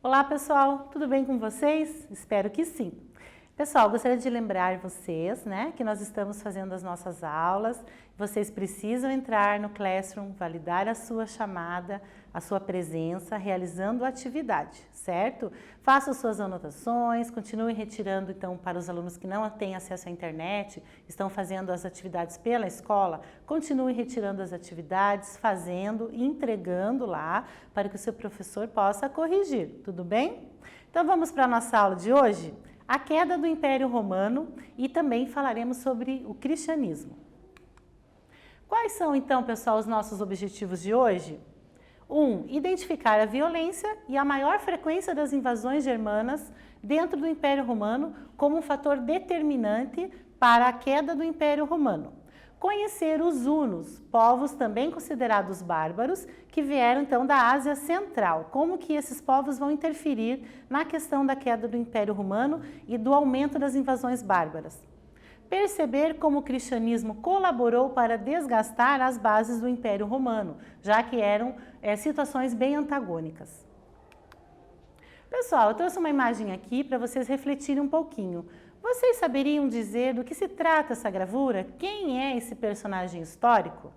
Olá pessoal, tudo bem com vocês? Espero que sim. Pessoal, gostaria de lembrar vocês, que nós estamos fazendo as nossas aulas. Vocês precisam entrar no Classroom, validar a sua chamada, a sua presença, realizando a atividade, certo? Façam suas anotações, continuem retirando, então, para os alunos que não têm acesso à internet, estão fazendo as atividades pela escola, continuem retirando as atividades, fazendo e entregando lá, para que o seu professor possa corrigir, tudo bem? Então, vamos para a nossa aula de hoje? A queda do Império Romano e também falaremos sobre o cristianismo. Quais são, então, pessoal, os nossos objetivos de hoje? 1. Identificar a violência e a maior frequência das invasões germanas dentro do Império Romano como um fator determinante para a queda do Império Romano. Conhecer os hunos, povos também considerados bárbaros, que vieram então da Ásia Central. Como que esses povos vão interferir na questão da queda do Império Romano e do aumento das invasões bárbaras. Perceber como o cristianismo colaborou para desgastar as bases do Império Romano, já que eram situações bem antagônicas. Pessoal, eu trouxe uma imagem aqui para vocês refletirem um pouquinho. Vocês saberiam dizer do que se trata essa gravura? Quem é esse personagem histórico?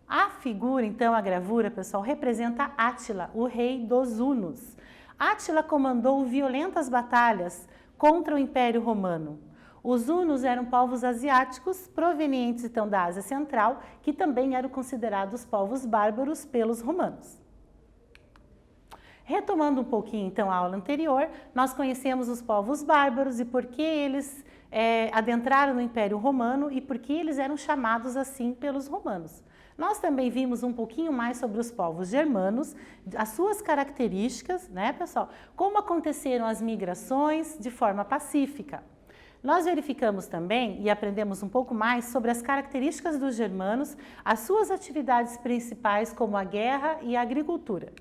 A figura, então, a gravura, pessoal, representa Átila, o rei dos hunos. Átila comandou violentas batalhas contra o Império Romano. Os hunos eram povos asiáticos provenientes, então, da Ásia Central, que também eram considerados povos bárbaros pelos romanos. Retomando um pouquinho, então, a aula anterior, nós conhecemos os povos bárbaros e por que eles adentraram no Império Romano e por que eles eram chamados assim pelos romanos. Nós também vimos um pouquinho mais sobre os povos germanos, as suas características, pessoal? Como aconteceram as migrações de forma pacífica. Nós verificamos também e aprendemos um pouco mais sobre as características dos germanos, as suas atividades principais como a guerra e a agricultura.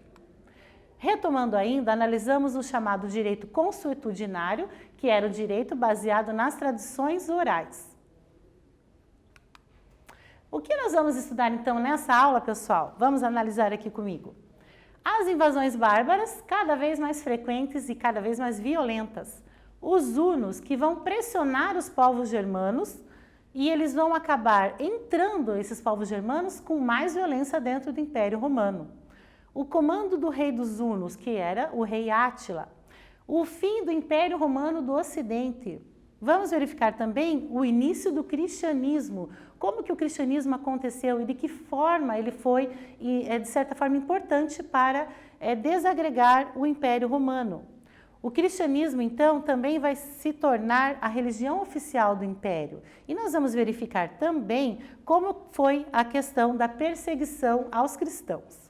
Retomando ainda, analisamos o chamado direito consuetudinário, que era o direito baseado nas tradições orais. O que nós vamos estudar então nessa aula, pessoal? Vamos analisar aqui comigo. As invasões bárbaras, cada vez mais frequentes e cada vez mais violentas. Os hunos, que vão pressionar os povos germanos e eles vão acabar entrando, esses povos germanos, com mais violência dentro do Império Romano. O comando do rei dos hunos, que era o rei Átila. O fim do Império Romano do Ocidente. Vamos verificar também o início do cristianismo. Como que o cristianismo aconteceu e de que forma ele foi, de certa forma, importante para desagregar o Império Romano. O cristianismo, então, também vai se tornar a religião oficial do Império. E nós vamos verificar também como foi a questão da perseguição aos cristãos.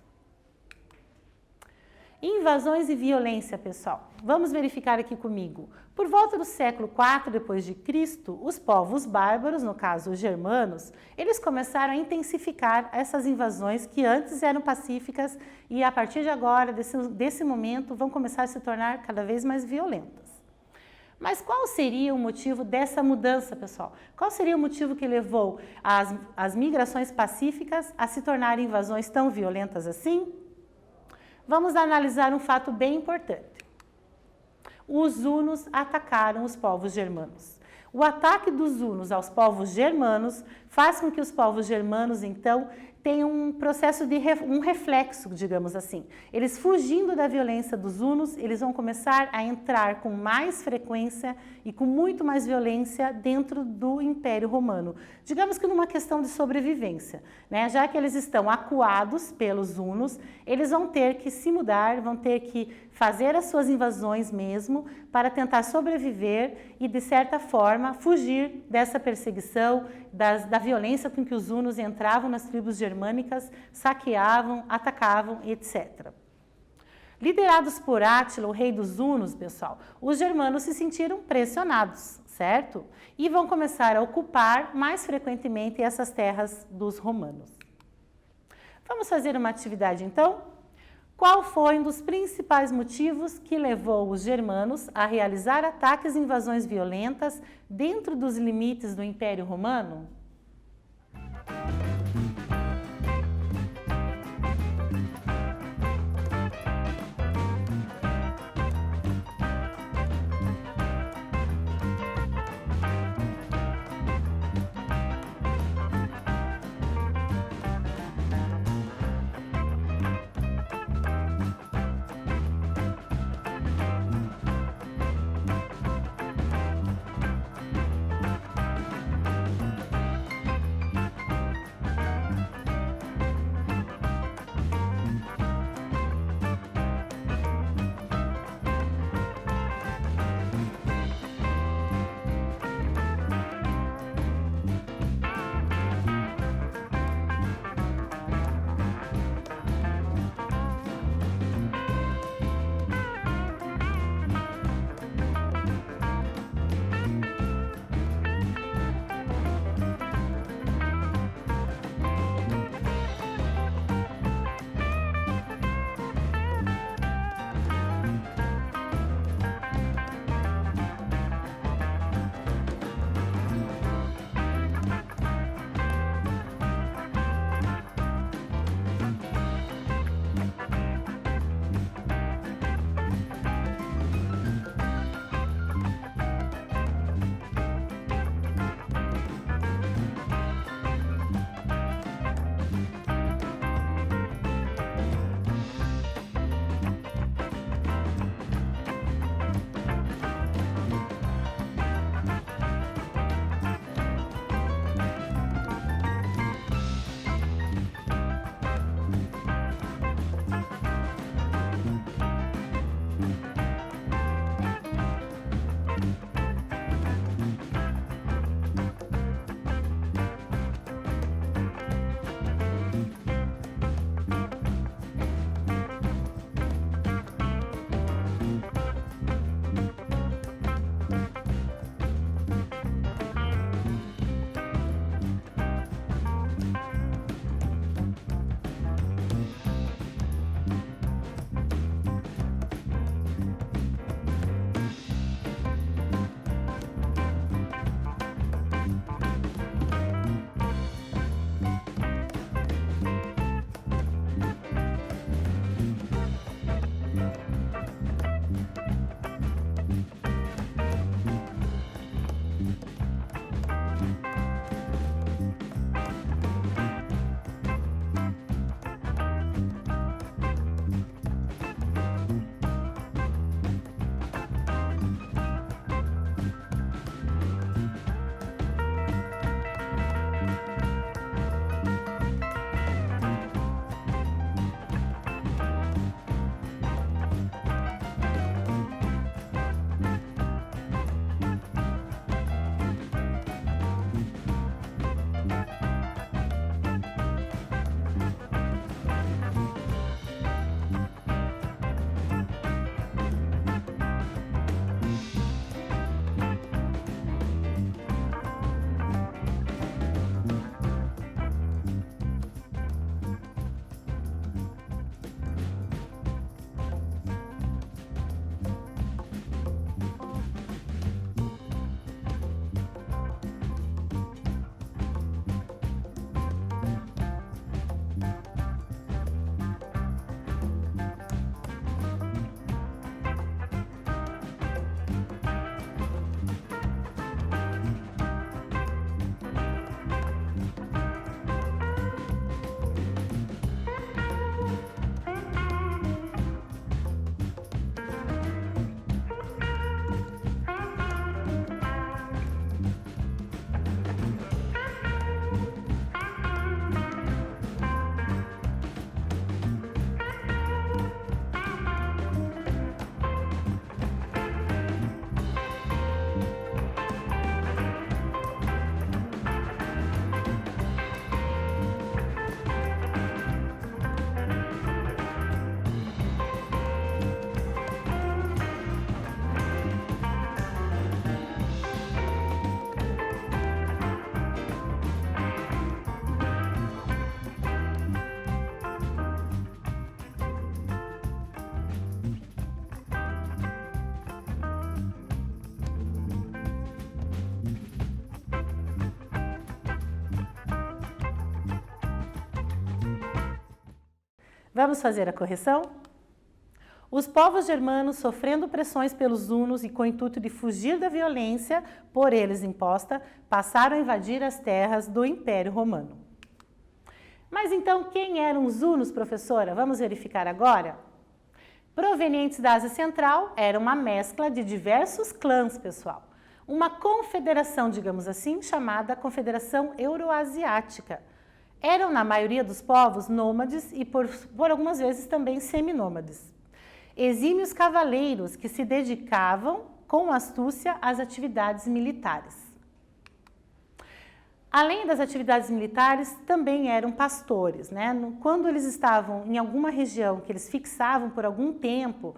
Invasões e violência, pessoal. Vamos verificar aqui comigo. Por volta do século IV depois de Cristo, os povos bárbaros, no caso os germanos, eles começaram a intensificar essas invasões que antes eram pacíficas e a partir de agora, desse momento, vão começar a se tornar cada vez mais violentas. Mas qual seria o motivo dessa mudança, pessoal? Qual seria o motivo que levou as migrações pacíficas a se tornarem invasões tão violentas assim? Vamos analisar um fato bem importante. Os hunos atacaram os povos germanos. O ataque dos hunos aos povos germanos faz com que os povos germanos, então, tenham um processo de um reflexo, digamos assim. Eles fugindo da violência dos hunos, eles vão começar a entrar com mais frequência e com muito mais violência dentro do Império Romano. Digamos que numa questão de sobrevivência, Já que eles estão acuados pelos hunos, eles vão ter que se mudar, vão ter que fazer as suas invasões mesmo para tentar sobreviver e, de certa forma, fugir dessa perseguição, da violência com que os hunos entravam nas tribos germânicas, saqueavam, atacavam, etc. Liderados por Átila, o rei dos hunos, pessoal, os germanos se sentiram pressionados, certo? E vão começar a ocupar mais frequentemente essas terras dos romanos. Vamos fazer uma atividade, então? Qual foi um dos principais motivos que levou os germanos a realizar ataques e invasões violentas dentro dos limites do Império Romano? Vamos fazer a correção? Os povos germanos, sofrendo pressões pelos hunos e com o intuito de fugir da violência por eles imposta, passaram a invadir as terras do Império Romano. Mas então, quem eram os hunos, professora? Vamos verificar agora? Provenientes da Ásia Central, era uma mescla de diversos clãs, pessoal. Uma confederação, digamos assim, chamada Confederação Euroasiática. Eram, na maioria dos povos, nômades e, por algumas vezes, também seminômades. Exímios cavaleiros que se dedicavam, com astúcia, às atividades militares. Além das atividades militares, também eram pastores, né? Quando eles estavam em alguma região que eles fixavam por algum tempo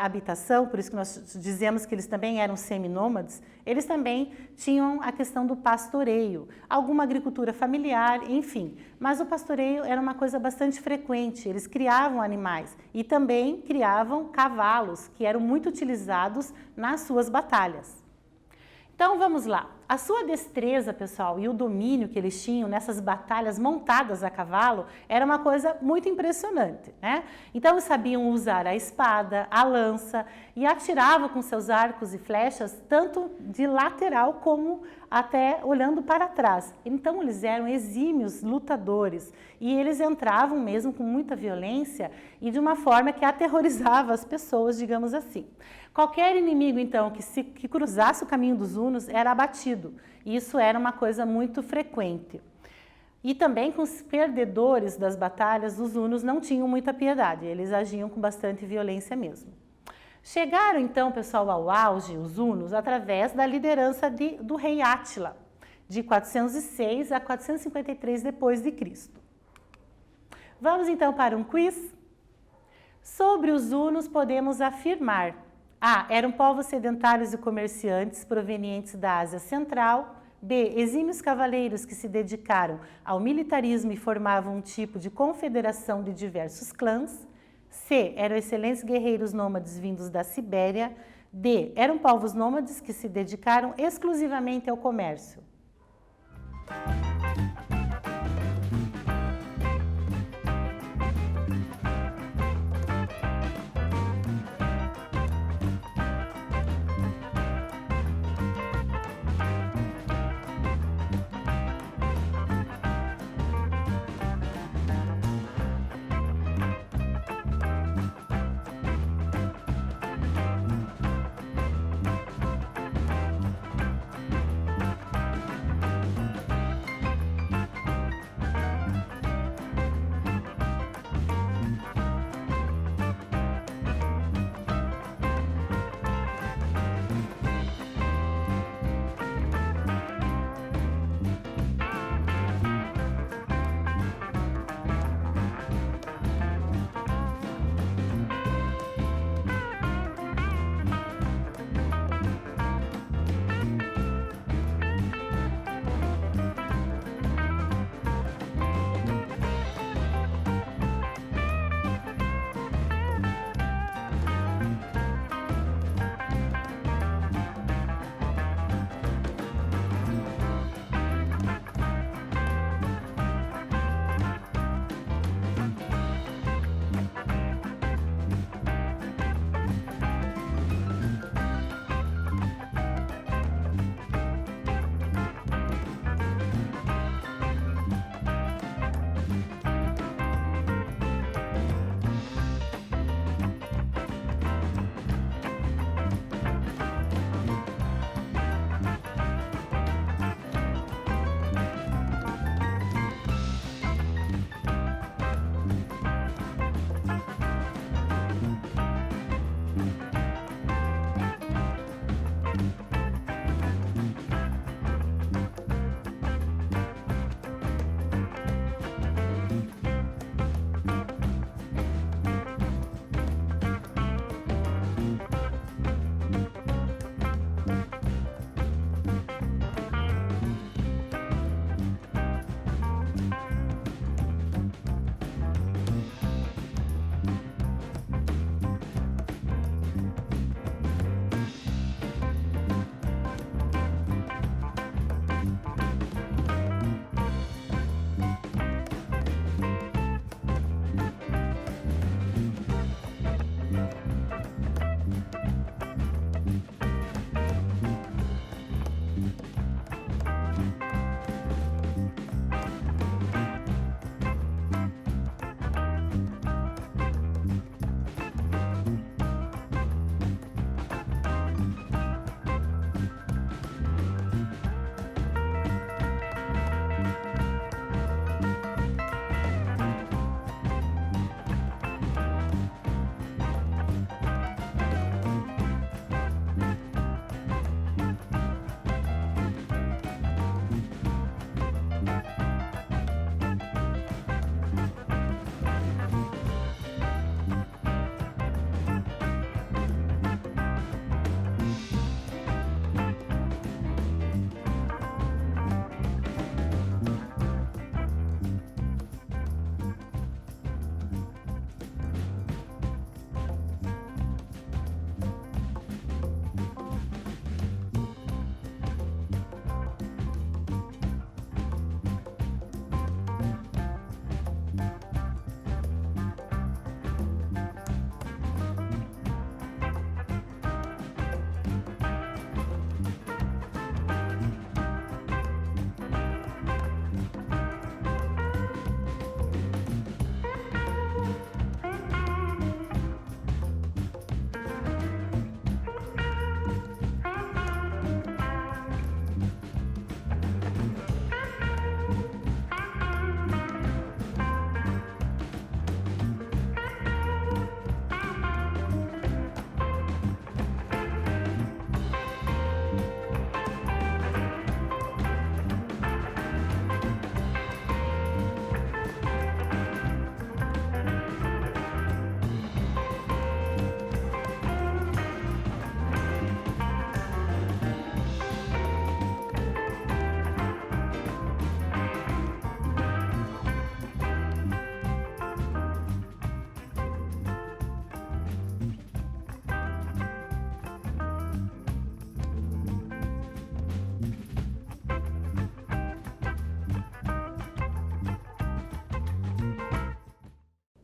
habitação, por isso que nós dizemos que eles também eram seminômades, eles também tinham a questão do pastoreio, alguma agricultura familiar, enfim. Mas o pastoreio era uma coisa bastante frequente, eles criavam animais e também criavam cavalos, que eram muito utilizados nas suas batalhas. Então vamos lá, a sua destreza, pessoal, e o domínio que eles tinham nessas batalhas montadas a cavalo era uma coisa muito impressionante, né? Então eles sabiam usar a espada, a lança e atiravam com seus arcos e flechas tanto de lateral como até olhando para trás. Então eles eram exímios lutadores e eles entravam mesmo com muita violência e de uma forma que aterrorizava as pessoas, digamos assim. Qualquer inimigo, então, que cruzasse o caminho dos hunos era abatido. Isso era uma coisa muito frequente. E também com os perdedores das batalhas, os hunos não tinham muita piedade, eles agiam com bastante violência mesmo. Chegaram, então, pessoal, ao auge, os hunos, através da liderança do rei Átila, de 406 a 453 depois de Cristo. Vamos, então, para um quiz? Sobre os hunos, podemos afirmar: A. Eram povos sedentários e comerciantes provenientes da Ásia Central. B. Exímios cavaleiros que se dedicaram ao militarismo e formavam um tipo de confederação de diversos clãs. C. Eram excelentes guerreiros nômades vindos da Sibéria. D. Eram povos nômades que se dedicaram exclusivamente ao comércio.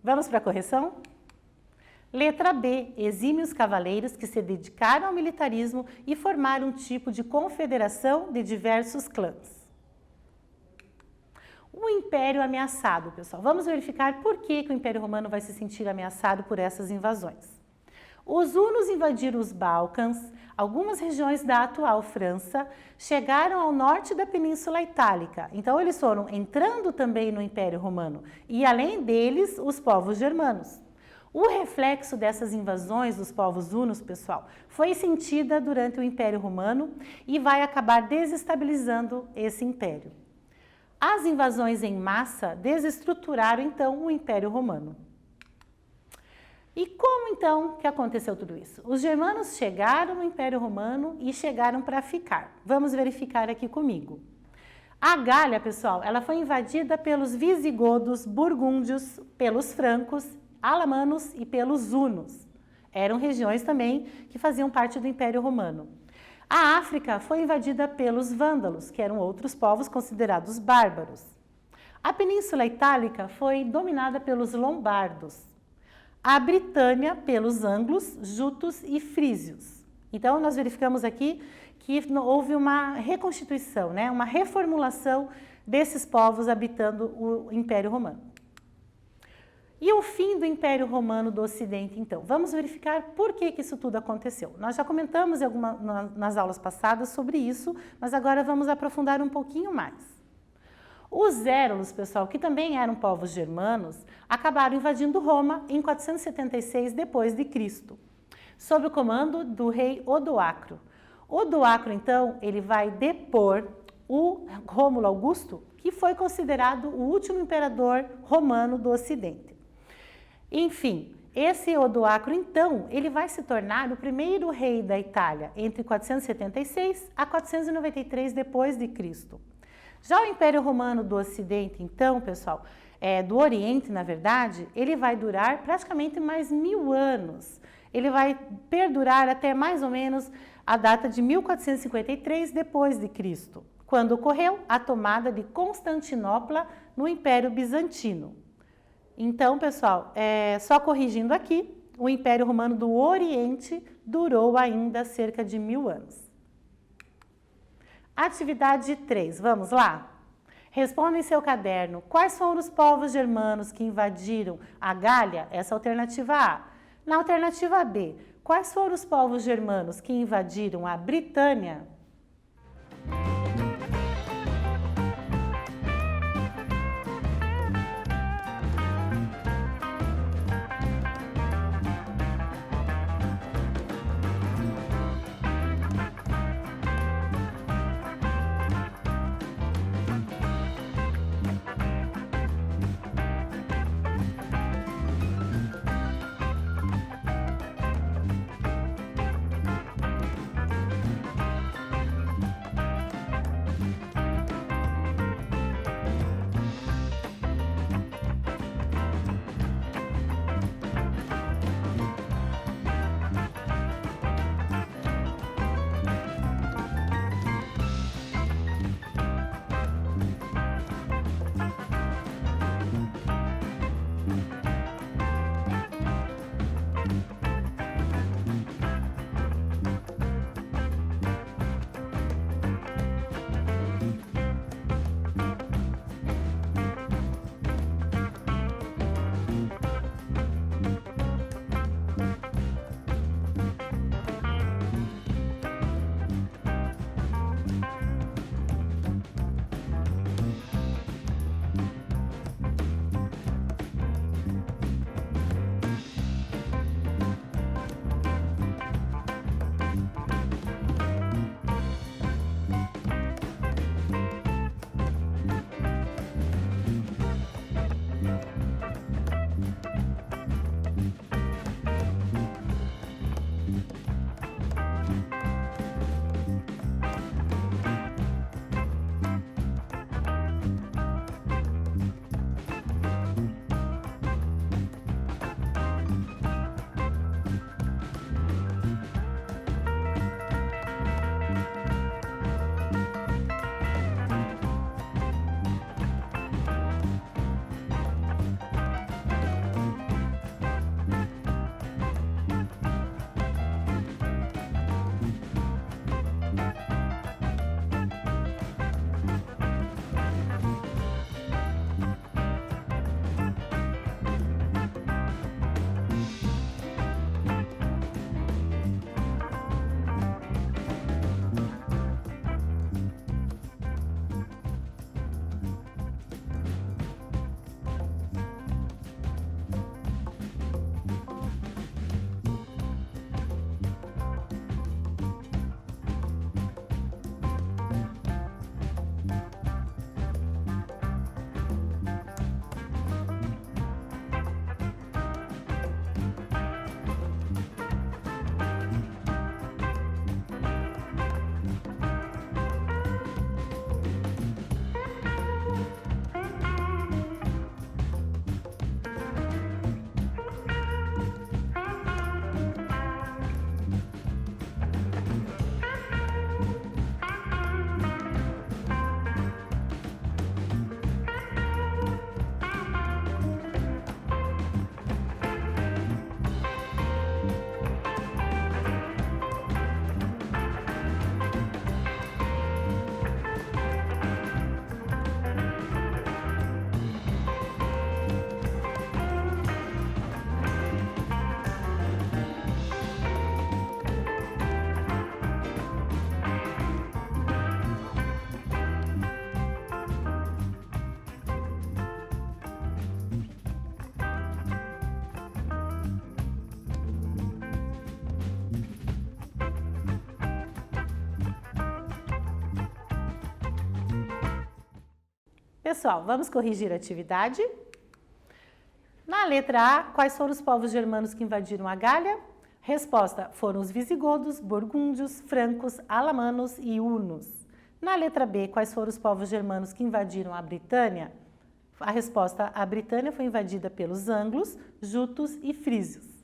Vamos para a correção? Letra B, exímios cavaleiros que se dedicaram ao militarismo e formaram um tipo de confederação de diversos clãs. O Império ameaçado, pessoal. Vamos verificar por que o Império Romano vai se sentir ameaçado por essas invasões. Os hunos invadiram os Balcãs, algumas regiões da atual França, chegaram ao norte da Península Itálica. Então, eles foram entrando também no Império Romano. E, além deles, os povos germanos. O reflexo dessas invasões dos povos hunos, pessoal, foi sentida durante o Império Romano e vai acabar desestabilizando esse império. As invasões em massa desestruturaram, então, o Império Romano. E como, então, que aconteceu tudo isso? Os germanos chegaram no Império Romano e chegaram para ficar. Vamos verificar aqui comigo. A Gália, pessoal, ela foi invadida pelos visigodos, burgúndios, pelos francos, alamanos e pelos hunos. Eram regiões também que faziam parte do Império Romano. A África foi invadida pelos vândalos, que eram outros povos considerados bárbaros. A Península Itálica foi dominada pelos lombardos. A Britânia pelos anglos, jutos e frísios. Então, nós verificamos aqui que houve uma reconstituição, né? Uma reformulação desses povos habitando o Império Romano. E o fim do Império Romano do Ocidente, então? Vamos verificar por que isso tudo aconteceu. Nós já comentamos nas aulas passadas sobre isso, mas agora vamos aprofundar um pouquinho mais. Os érulos, pessoal, que também eram povos germanos, acabaram invadindo Roma em 476 d.C., sob o comando do rei Odoacro. Odoacro, então, ele vai depor o Rômulo Augusto, que foi considerado o último imperador romano do Ocidente. Enfim, esse Odoacro, então, ele vai se tornar o primeiro rei da Itália entre 476 a 493 d.C. Já o Império Romano do Ocidente, então, pessoal, do Oriente, na verdade, ele vai durar praticamente mais 1000 anos. Ele vai perdurar até mais ou menos a data de 1453 d.C., quando ocorreu a tomada de Constantinopla no Império Bizantino. Então, pessoal, só corrigindo aqui, o Império Romano do Oriente durou ainda cerca de 1000 anos. Atividade 3, vamos lá? Responda em seu caderno, quais foram os povos germanos que invadiram a Gália? Essa é a alternativa A. Na alternativa B, quais foram os povos germanos que invadiram a Britânia? Pessoal, vamos corrigir a atividade? Na letra A, quais foram os povos germanos que invadiram a Gália? Resposta, foram os visigodos, burgúndios, francos, alamanos e hunos. Na letra B, quais foram os povos germanos que invadiram a Britânia? A resposta, a Britânia foi invadida pelos anglos, jutos e frísios.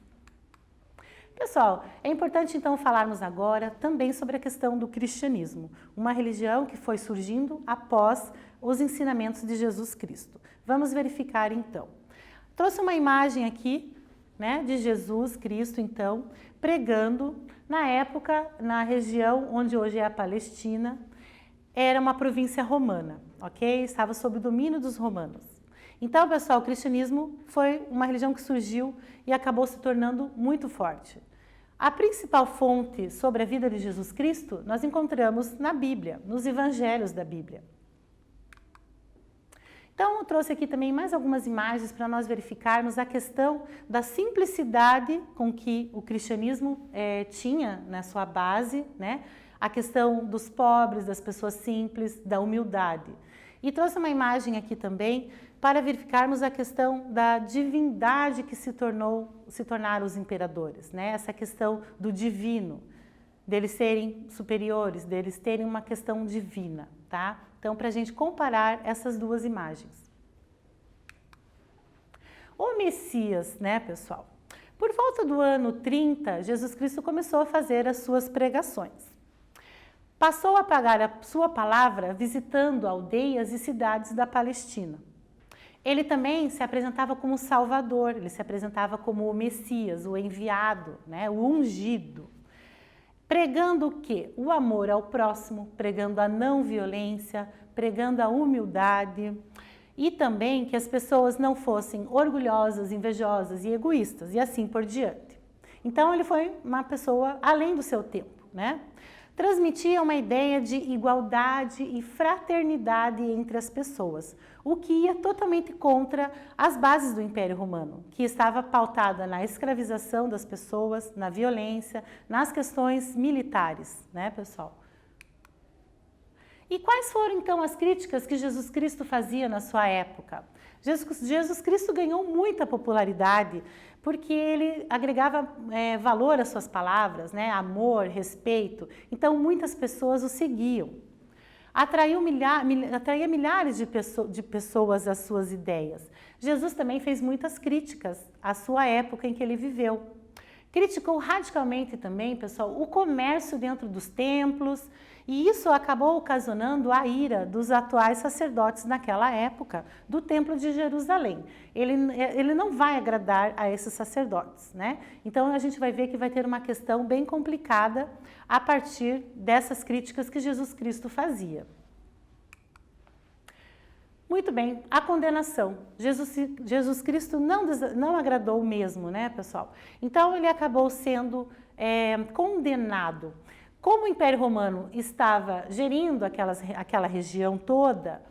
Pessoal, é importante então falarmos agora também sobre a questão do cristianismo, uma religião que foi surgindo após os ensinamentos de Jesus Cristo. Vamos verificar então. Trouxe uma imagem aqui, né, de Jesus Cristo, então, pregando na época, na região onde hoje é a Palestina, era uma província romana, ok? Estava sob o domínio dos romanos. Então, pessoal, o cristianismo foi uma religião que surgiu e acabou se tornando muito forte. A principal fonte sobre a vida de Jesus Cristo nós encontramos na Bíblia, nos evangelhos da Bíblia. Então, eu trouxe aqui também mais algumas imagens para nós verificarmos a questão da simplicidade com que o cristianismo tinha na sua base, né? A questão dos pobres, das pessoas simples, da humildade. E trouxe uma imagem aqui também para verificarmos a questão da divindade que se tornaram os imperadores, né? Essa questão do divino, deles serem superiores, deles terem uma questão divina, tá? Então, para a gente comparar essas duas imagens. O Messias, né, pessoal? Por volta do ano 30, Jesus Cristo começou a fazer as suas pregações. Passou a pregar a sua palavra visitando aldeias e cidades da Palestina. Ele também se apresentava como Salvador, ele se apresentava como o Messias, o enviado, né, o ungido. Pregando o quê? O amor ao próximo, pregando a não violência, pregando a humildade e também que as pessoas não fossem orgulhosas, invejosas e egoístas e assim por diante. Então ele foi uma pessoa além do seu tempo, né? Transmitia uma ideia de igualdade e fraternidade entre as pessoas, o que ia totalmente contra as bases do Império Romano, que estava pautada na escravização das pessoas, na violência, nas questões militares, né, pessoal? E quais foram então as críticas que Jesus Cristo fazia na sua época? Jesus Cristo ganhou muita popularidade porque ele agregava valor às suas palavras, né? Amor, respeito. Então muitas pessoas o seguiam. Atraía milhares de pessoas às suas ideias. Jesus também fez muitas críticas à sua época em que ele viveu. Criticou radicalmente também, pessoal, o comércio dentro dos templos, e isso acabou ocasionando a ira dos atuais sacerdotes naquela época do Templo de Jerusalém. Ele não vai agradar a esses sacerdotes, né? Então a gente vai ver que vai ter uma questão bem complicada a partir dessas críticas que Jesus Cristo fazia. Muito bem, a condenação. Jesus Cristo não agradou mesmo, né, pessoal? Então ele acabou sendo condenado. Como o Império Romano estava gerindo aquela região toda,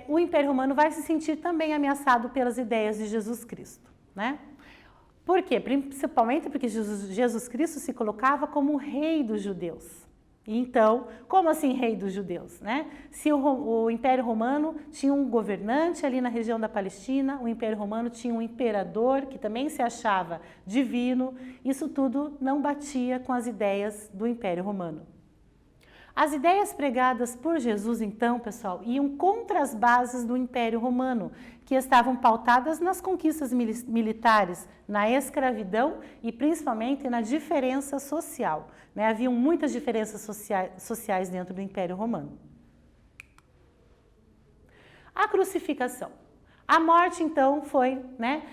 o Império Romano vai se sentir também ameaçado pelas ideias de Jesus Cristo, né? Por quê? Principalmente porque Jesus Cristo se colocava como o rei dos judeus. Então, como assim rei dos judeus, né? Se o Império Romano tinha um governante ali na região da Palestina, o Império Romano tinha um imperador que também se achava divino, isso tudo não batia com as ideias do Império Romano. As ideias pregadas por Jesus, então, pessoal, iam contra as bases do Império Romano, que estavam pautadas nas conquistas militares, na escravidão e principalmente na diferença social, né? Haviam muitas diferenças sociais dentro do Império Romano. A crucificação. A morte, então, foi, né,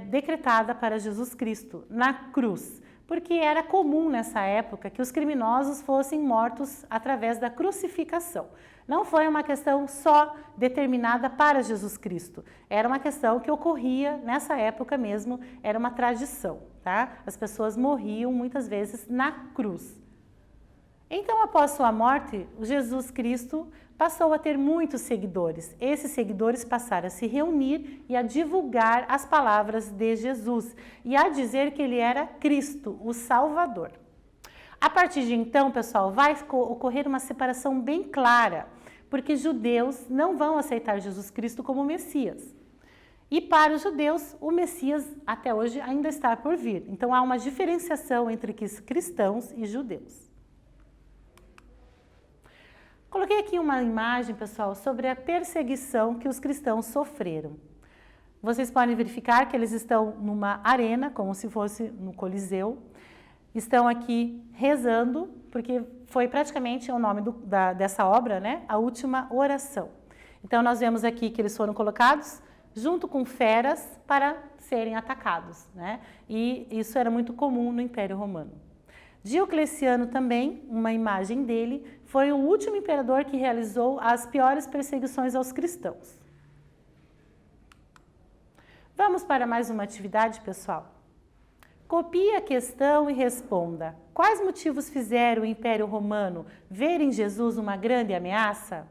decretada para Jesus Cristo na cruz, porque era comum nessa época que os criminosos fossem mortos através da crucificação. Não foi uma questão só determinada para Jesus Cristo, era uma questão que ocorria nessa época mesmo, era uma tradição, tá? As pessoas morriam muitas vezes na cruz. Então, após sua morte, Jesus Cristo passou a ter muitos seguidores. Esses seguidores passaram a se reunir e a divulgar as palavras de Jesus e a dizer que ele era Cristo, o Salvador. A partir de então, pessoal, vai ocorrer uma separação bem clara, porque judeus não vão aceitar Jesus Cristo como Messias. E para os judeus, o Messias até hoje ainda está por vir. Então há uma diferenciação entre cristãos e judeus. Coloquei aqui uma imagem, pessoal, sobre a perseguição que os cristãos sofreram. Vocês podem verificar que eles estão numa arena, como se fosse no Coliseu. Estão aqui rezando, porque foi praticamente o nome dessa obra, né? A Última Oração. Então nós vemos aqui que eles foram colocados junto com feras para serem atacados, né? E isso era muito comum no Império Romano. Diocleciano também, uma imagem dele, foi o último imperador que realizou as piores perseguições aos cristãos. Vamos para mais uma atividade, pessoal? Copie a questão e responda. Quais motivos fizeram o Império Romano ver em Jesus uma grande ameaça?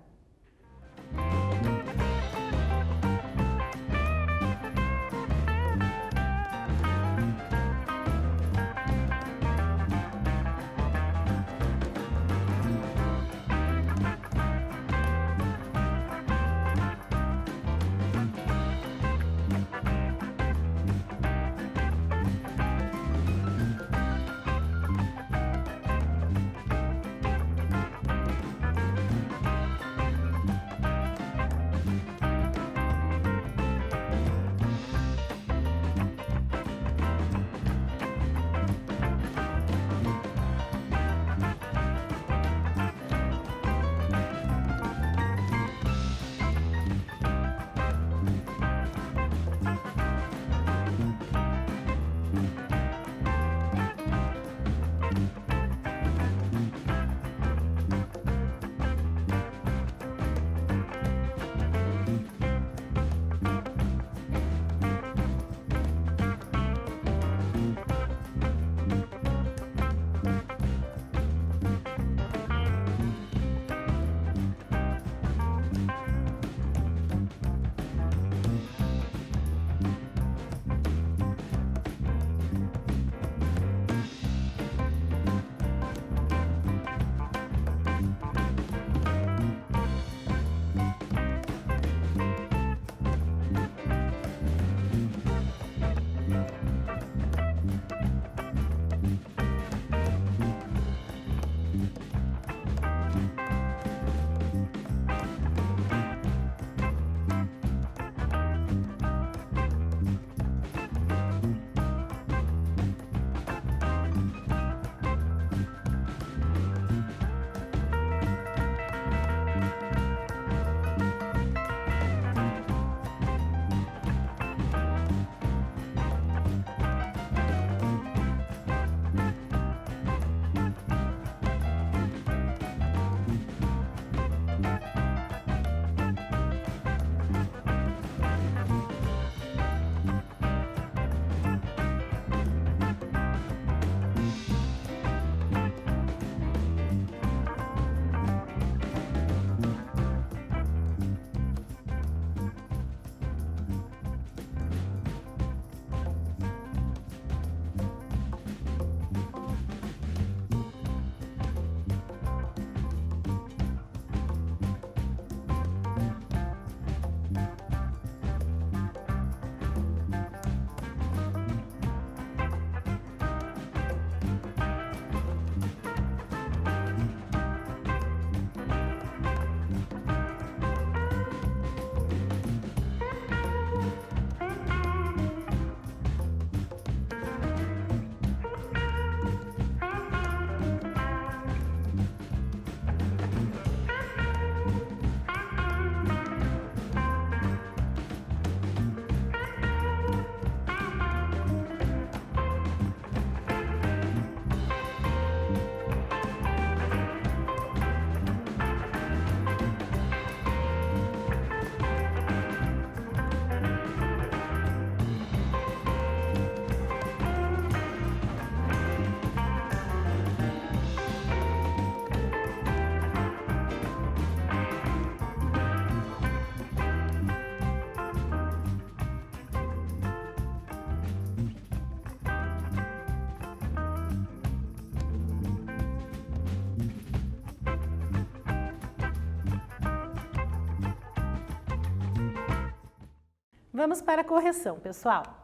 Vamos para a correção, pessoal.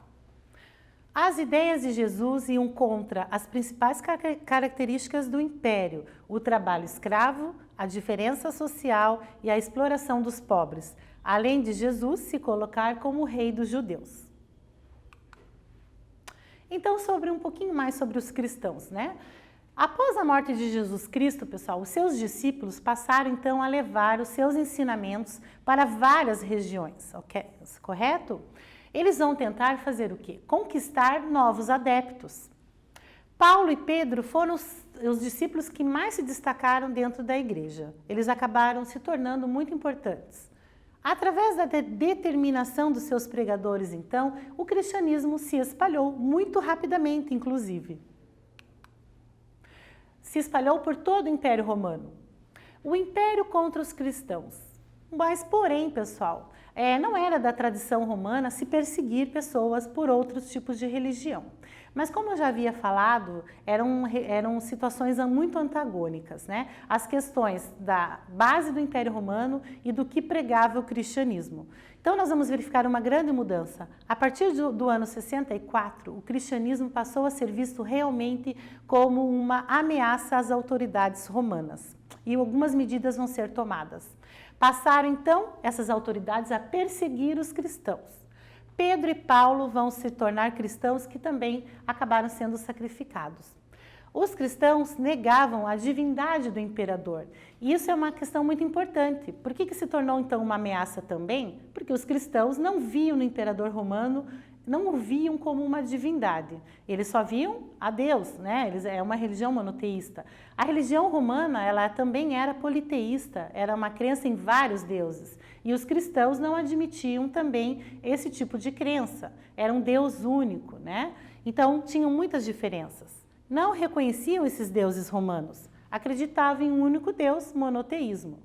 As ideias de Jesus iam contra as principais características do império: o trabalho escravo, a diferença social e a exploração dos pobres, além de Jesus se colocar como o rei dos judeus. Então, sobre um pouquinho mais sobre os cristãos, né? Após a morte de Jesus Cristo, pessoal, os seus discípulos passaram então a levar os seus ensinamentos para várias regiões, correto? Eles vão tentar fazer o quê? Conquistar novos adeptos. Paulo e Pedro foram os discípulos que mais se destacaram dentro da igreja. Eles acabaram se tornando muito importantes. Através da determinação dos seus pregadores, então, o cristianismo se espalhou muito rapidamente, inclusive. Se espalhou por todo o Império Romano. O império contra os cristãos. Mas, porém, pessoal, não era da tradição romana se perseguir pessoas por outros tipos de religião. Mas, como eu já havia falado, eram situações muito antagônicas, né? As questões da base do Império Romano e do que pregava o cristianismo. Então, nós vamos verificar uma grande mudança. A partir do ano 64, o cristianismo passou a ser visto realmente como uma ameaça às autoridades romanas. E algumas medidas vão ser tomadas. Passaram, então, essas autoridades a perseguir os cristãos. Pedro e Paulo vão se tornar cristãos que também acabaram sendo sacrificados. Os cristãos negavam a divindade do imperador. E isso é uma questão muito importante. Por que se tornou, então, uma ameaça também? Porque os cristãos não viam no imperador romano, não o viam como uma divindade. Eles só viam a Deus, né? É uma religião monoteísta. A religião romana, ela também era politeísta, era uma crença em vários deuses. E os cristãos não admitiam também esse tipo de crença. Era um Deus único, né? Então, tinham muitas diferenças. Não reconheciam esses deuses romanos. Acreditavam em um único Deus, monoteísmo.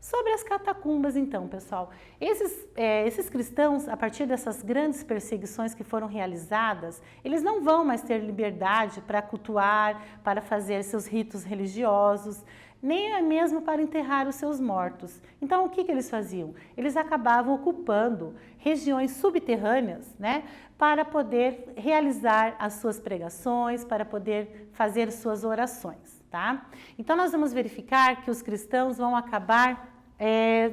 Sobre as catacumbas, então, pessoal, esses cristãos, a partir dessas grandes perseguições que foram realizadas, eles não vão mais ter liberdade para cultuar, para fazer seus ritos religiosos, nem mesmo para enterrar os seus mortos. Então, o que eles faziam? Eles acabavam ocupando regiões subterrâneas, né, para poder realizar as suas pregações, para poder fazer suas orações, tá? Então, nós vamos verificar que os cristãos vão acabar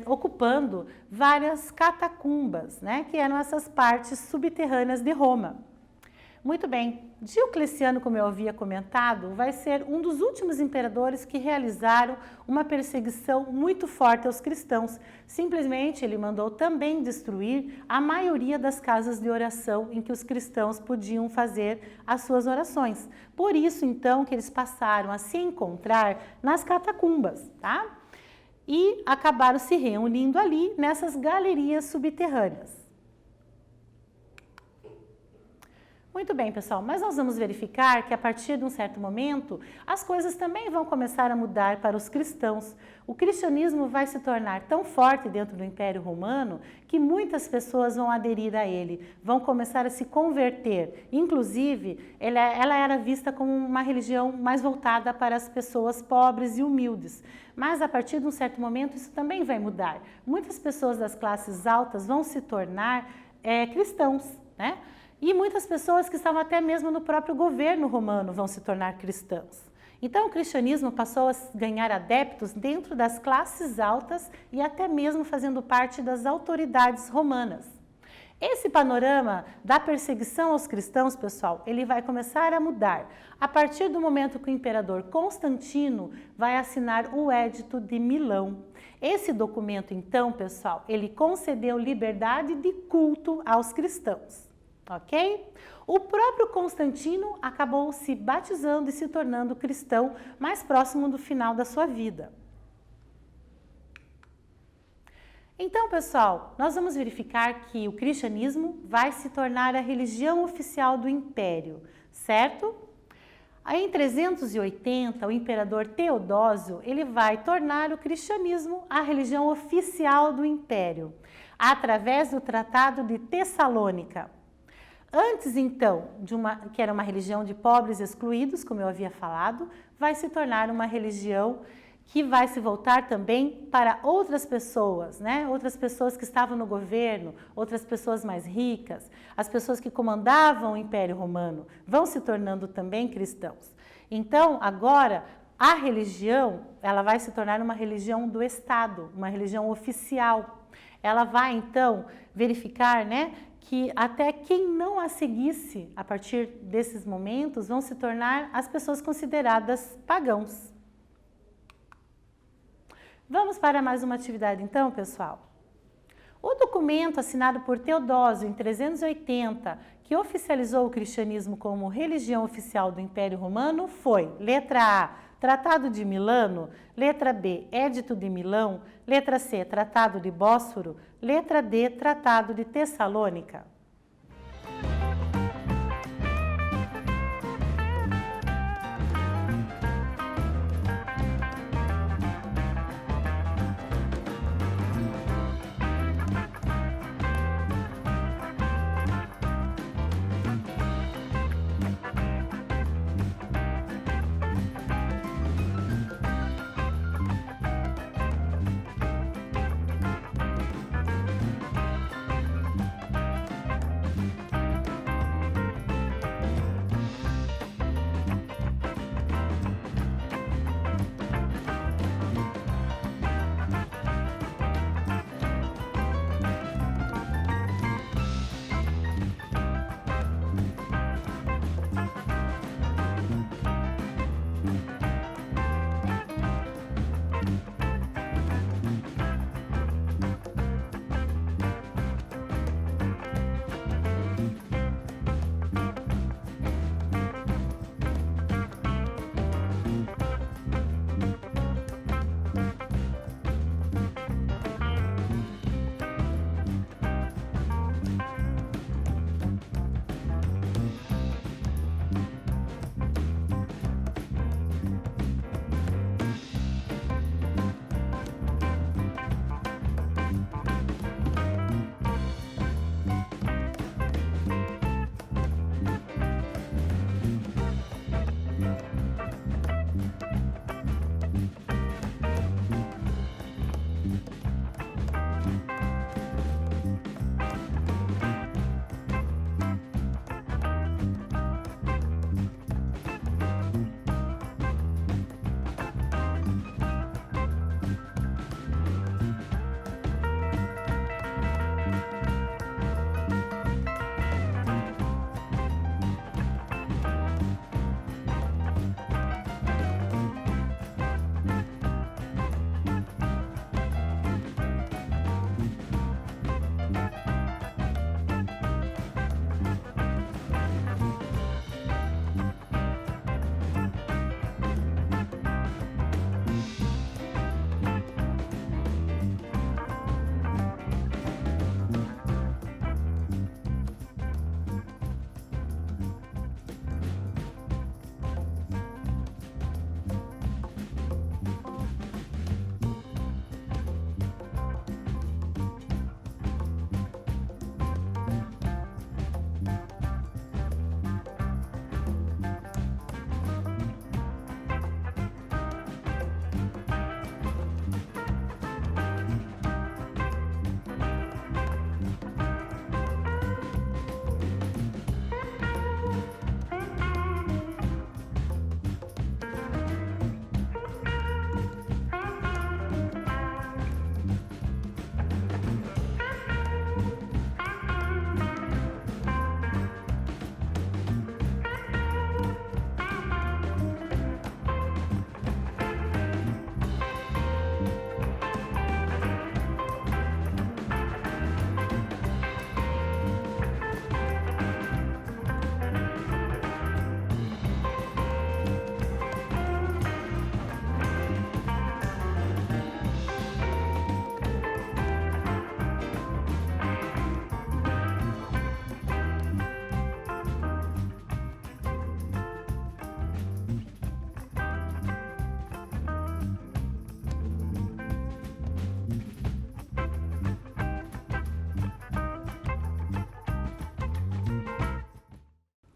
ocupando várias catacumbas, né, que eram essas partes subterrâneas de Roma. Muito bem, Diocleciano, como eu havia comentado, vai ser um dos últimos imperadores que realizaram uma perseguição muito forte aos cristãos. Simplesmente ele mandou também destruir a maioria das casas de oração em que os cristãos podiam fazer as suas orações. Por isso, então, que eles passaram a se encontrar nas catacumbas, tá? E acabaram se reunindo ali nessas galerias subterrâneas. Muito bem, pessoal, mas nós vamos verificar que a partir de um certo momento, as coisas também vão começar a mudar para os cristãos. O cristianismo vai se tornar tão forte dentro do Império Romano que muitas pessoas vão aderir a ele, vão começar a se converter. Inclusive, ela era vista como uma religião mais voltada para as pessoas pobres e humildes. Mas a partir de um certo momento, isso também vai mudar. Muitas pessoas das classes altas vão se tornar cristãos, né? E muitas pessoas que estavam até mesmo no próprio governo romano vão se tornar cristãos. Então, o cristianismo passou a ganhar adeptos dentro das classes altas e até mesmo fazendo parte das autoridades romanas. Esse panorama da perseguição aos cristãos, pessoal, ele vai começar a mudar a partir do momento que o imperador Constantino vai assinar o Edito de Milão. Esse documento, então, pessoal, ele concedeu liberdade de culto aos cristãos. Ok? O próprio Constantino acabou se batizando e se tornando cristão mais próximo do final da sua vida. Então, pessoal, nós vamos verificar que o cristianismo vai se tornar a religião oficial do império, certo? Aí, em 380, o imperador Teodósio, ele vai tornar o cristianismo a religião oficial do império, através do Tratado de Tessalônica. Antes, então, que era uma religião de pobres excluídos, como eu havia falado, vai se tornar uma religião que vai se voltar também para outras pessoas, né? Outras pessoas que estavam no governo, outras pessoas mais ricas, as pessoas que comandavam o Império Romano, vão se tornando também cristãos. Então, agora, a religião, ela vai se tornar uma religião do Estado, uma religião oficial. Ela vai, então, verificar, né, que até quem não a seguisse, a partir desses momentos, vão se tornar as pessoas consideradas pagãos. Vamos para mais uma atividade então, pessoal? O documento assinado por Teodósio em 380, que oficializou o cristianismo como religião oficial do Império Romano, foi: letra A, Tratado de Milano, letra B, Édito de Milão, letra C, Tratado de Bósforo, letra D, Tratado de Tessalônica.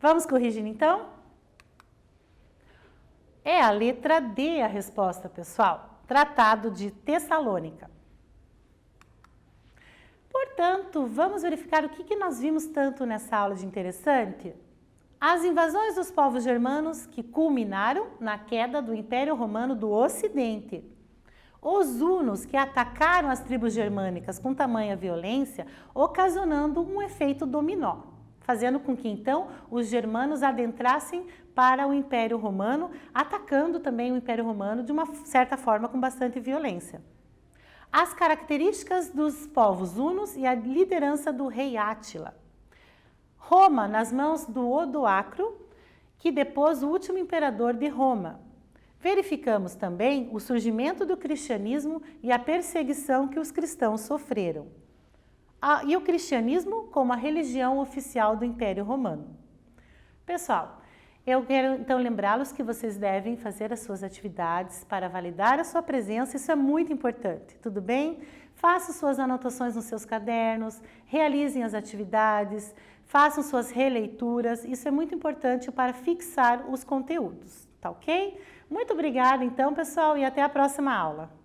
Vamos corrigir então? É a letra D a resposta, pessoal. Tratado de Tessalônica. Portanto, vamos verificar o que nós vimos tanto nessa aula de interessante? As invasões dos povos germanos que culminaram na queda do Império Romano do Ocidente. Os hunos que atacaram as tribos germânicas com tamanha violência, ocasionando um efeito dominó, fazendo com que então os germanos adentrassem para o Império Romano, atacando também o Império Romano de uma certa forma com bastante violência. As características dos povos hunos e a liderança do rei Átila. Roma nas mãos do Odoacro, que depôs o último imperador de Roma. Verificamos também o surgimento do cristianismo e a perseguição que os cristãos sofreram. E o cristianismo como a religião oficial do Império Romano. Pessoal, eu quero então lembrá-los que vocês devem fazer as suas atividades para validar a sua presença, isso é muito importante, tudo bem? Façam suas anotações nos seus cadernos, realizem as atividades, façam suas releituras, isso é muito importante para fixar os conteúdos, tá ok? Muito obrigada então, pessoal, e até a próxima aula.